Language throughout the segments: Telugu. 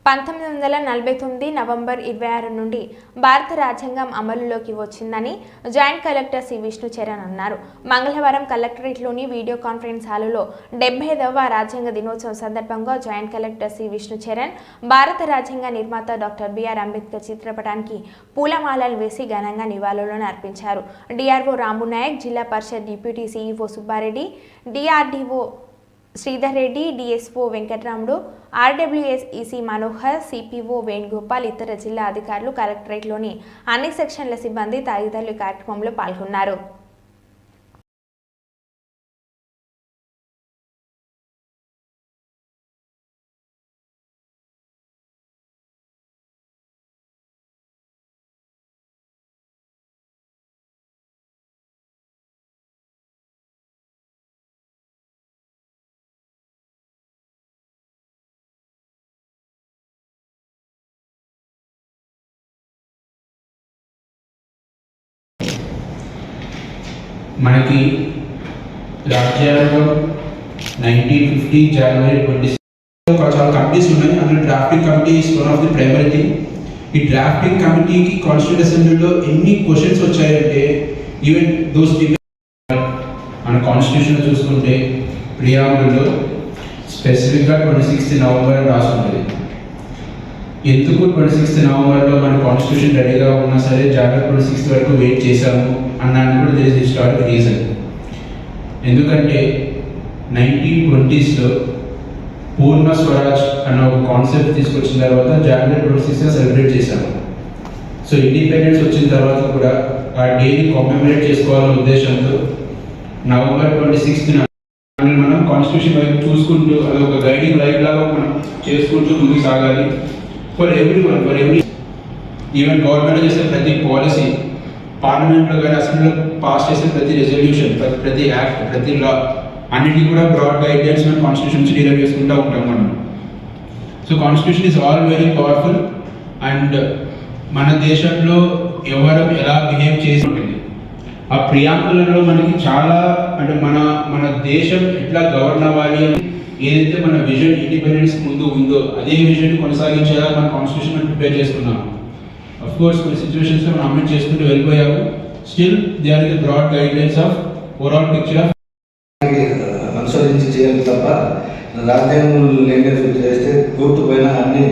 1949 నవంబర్ 26 నుండి భారత రాజ్యాంగం అమలులోకి వచ్చిందని joint collector C Vishnu Charan అన్నారు. మంగళవారం కలెక్టరేట్లోని వీడియో కాన్ఫరెన్స్ హాలులో 75వ రాజ్యాంగ దినోత్సవం సందర్భంగా joint collector C Vishnu Charan భారత రాజ్యాంగ నిర్మాత డాక్టర్ బిఆర్ అంబేద్కర్ చిత్రపటానికి పూలమాలలు వేసి ఘనంగా నివాళులను అర్పించారు. డిఆర్ఓ రాము నాయక్, జిల్లా Parishad deputy CEO Subbareddy, DRDO Sridhar Reddy, DSO Venkataramudu, RWS EC Manohar, CPO Venugopal, ఇతర జిల్లా అధికారులు, కలెక్టరేట్లోని అన్ని సెక్షన్ల సిబ్బంది తదితరులు కార్యక్రమంలో పాల్గొన్నారు. మనకి రాజ్యాంగం 1950 జనవరి 26 చాలా కమిటీస్ ఉన్నాయి. అందులో drafting committee is one of the primary thing. ఈ డ్రాఫ్టింగ్ కమిటీకి కాన్స్టిట్యూట్ అసెంబ్లీలో ఎన్ని క్వశ్చన్స్ వచ్చాయంటే ఈవెన్ దోస్ మన కాన్స్టిట్యూషన్ చూసుకుంటే ప్రియాంబుల్లో స్పెసిఫిక్గా 26 నవంబర్ అని రాసుకుంటుంది. ఎందుకు 26 నవంబర్లో మన కాన్స్టిట్యూషన్ రెడీగా ఉన్నా సరే జనవరి 26 వరకు వెయిట్ చేశాము అన్నాను కూడా దేర్ ఇస్ హిస్టారిక్ రీజన్. ఎందుకంటే 1920స్లో పూర్ణ స్వరాజ్ అన్న ఒక కాన్సెప్ట్ తీసుకొచ్చిన తర్వాత జనవరి 26గా సెలబ్రేట్ చేశాము. సో ఇండిపెండెన్స్ వచ్చిన తర్వాత కూడా ఆ డేని కామెమరేట్ చేసుకోవాలనే ఉద్దేశంతో నవంబర్ 26న మనం కాన్స్టిట్యూషన్ వైపు చూసుకుంటూ అది ఒక గైడింగ్ లైట్ లాగా మనం చేసుకుంటూ ముందుకు సాగాలి. ఫర్ ఎవ్రీ ఈవెన్ గవర్నమెంట్ చేసే ప్రతి పాలసీ, పార్లమెంట్లో కానీ అసెంబ్లీలో పాస్ చేసే ప్రతి రెజల్యూషన్, ప్రతి యాక్ట్, ప్రతి లా అన్నిటికీ కూడా బ్రాడ్ గైడ్లైన్స్ మనం కాన్స్టిట్యూషన్ నుంచి డెలివర్ చేసుకుంటూ ఉంటాం మనం. So constitution is all very powerful and మన దేశంలో ఎవరు ఎలా బిహేవ్ చేసి ఉంటుంది. ఆ ప్రియాంబులలో మనకి చాలా అంటే మన దేశం ఎట్లా గవర్న్ అవ్వాలి అని ఏదైతే మన విజన్ ఇండిపెండెన్స్ ముందు ఉందో అదే విజన్ కొనసాగించేలా మన కాన్స్టిట్యూషన్ ప్రిపేర్ చేసుకున్నాము. అఫ్ కోర్స్ కొన్ని సిచ్యువేషన్స్లో మనం అమెండ్ చేసుకుంటూ వెళ్ళిపోయాము. Still they are the broad guidelines of overall picture of అనుసరించి చేయాలి తప్ప రాజ్యాంగం లేని చేస్తే కోర్టు పైన అన్ని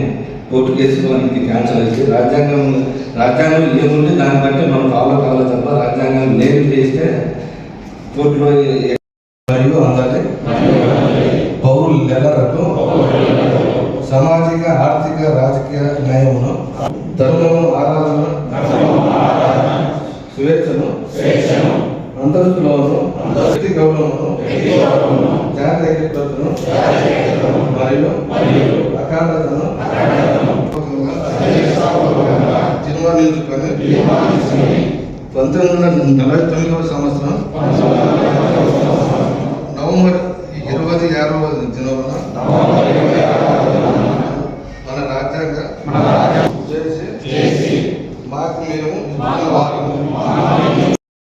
కోర్టు కేసులు అన్ని క్యాన్సల్ అయితే రాజ్యాంగం ఏముంది దాన్ని బట్టి మనం ఫాలో కావాలి తప్ప రాజ్యాంగం లేని చేస్తే కోర్టులో మరియు అందాలి పౌరులెల్లరకు సామాజిక, ఆర్థిక, రాజకీయ న్యాయమును, ధర్మము, ఆరాధన, స్వేచ్ఛను, అంతస్తులను, వ్యక్తి గౌరవమును, జాతి ఐక్యతను మరియు అఖండతను తీర్మానించుకొని 1949వ సంవత్సరం నవంబర్ 26వ దినమున మన రాజ్యాంగ చేసి మాకు మేము